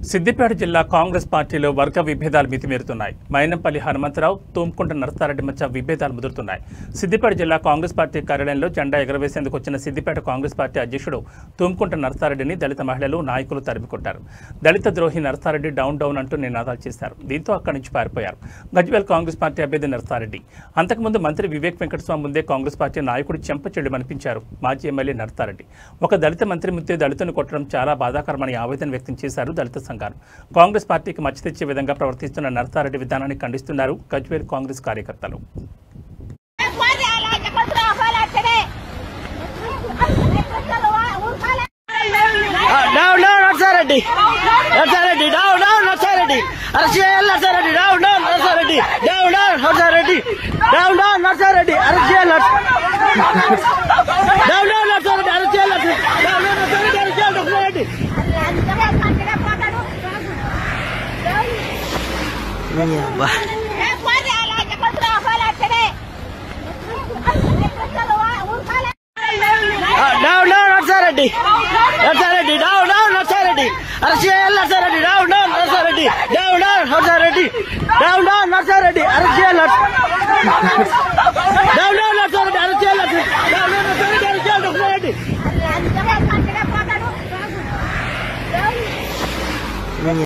సిద్దిపేట జిల్లా కాంగ్రెస్ పార్టీలో వర్గ విభేదాలు మితిమీరుతున్నాయి. మైనంపల్లి హనుమంతరావు, తూంకుంట నరసారెడ్డి మధ్య విభేదాలు ముదురుతున్నాయి. సిద్దిపేట జిల్లా కాంగ్రెస్ పార్టీ కార్యాలయంలో జెండా ఎగరవేసేందుకు వచ్చిన సిద్దిపేట కాంగ్రెస్ పార్టీ అధ్యక్షుడు తూంకుంట నరసారెడ్డిని దళిత మహిళలు, నాయకులు తరిమికొట్టారు. దళిత ద్రోహి నరసారెడ్డి డౌన్ డౌన్ అంటూ నినాదాలు చేశారు. దీంతో అక్కడి నుంచి పారిపోయారు. గజ్వేల్ కాంగ్రెస్ పార్టీ అభ్యర్థి నరసారెడ్డి. అంతకుముందు మంత్రి వివేక్ వెంకటస్వామి ముందే కాంగ్రెస్ పార్టీ నాయకుడు చెంపచెళ్ళమనిపించారు మాజీ ఎమ్మెల్యే నరసారెడ్డి. ఒక దళిత మంత్రి ముందే దళితుని కొట్టడం చాలా బాధాకరమని ఆవేదన వ్యక్తం చేశారు దళిత సంఘాలు. కాంగ్రెస్ పార్టీకి మచ్చ తెచ్చే విధంగా ప్రవర్తిస్తున్న నరసారెడ్డి విధానాన్ని ఖండిస్తున్నారు గజ్వేల్ కాంగ్రెస్ కార్యకర్తలు. Nursaredddy,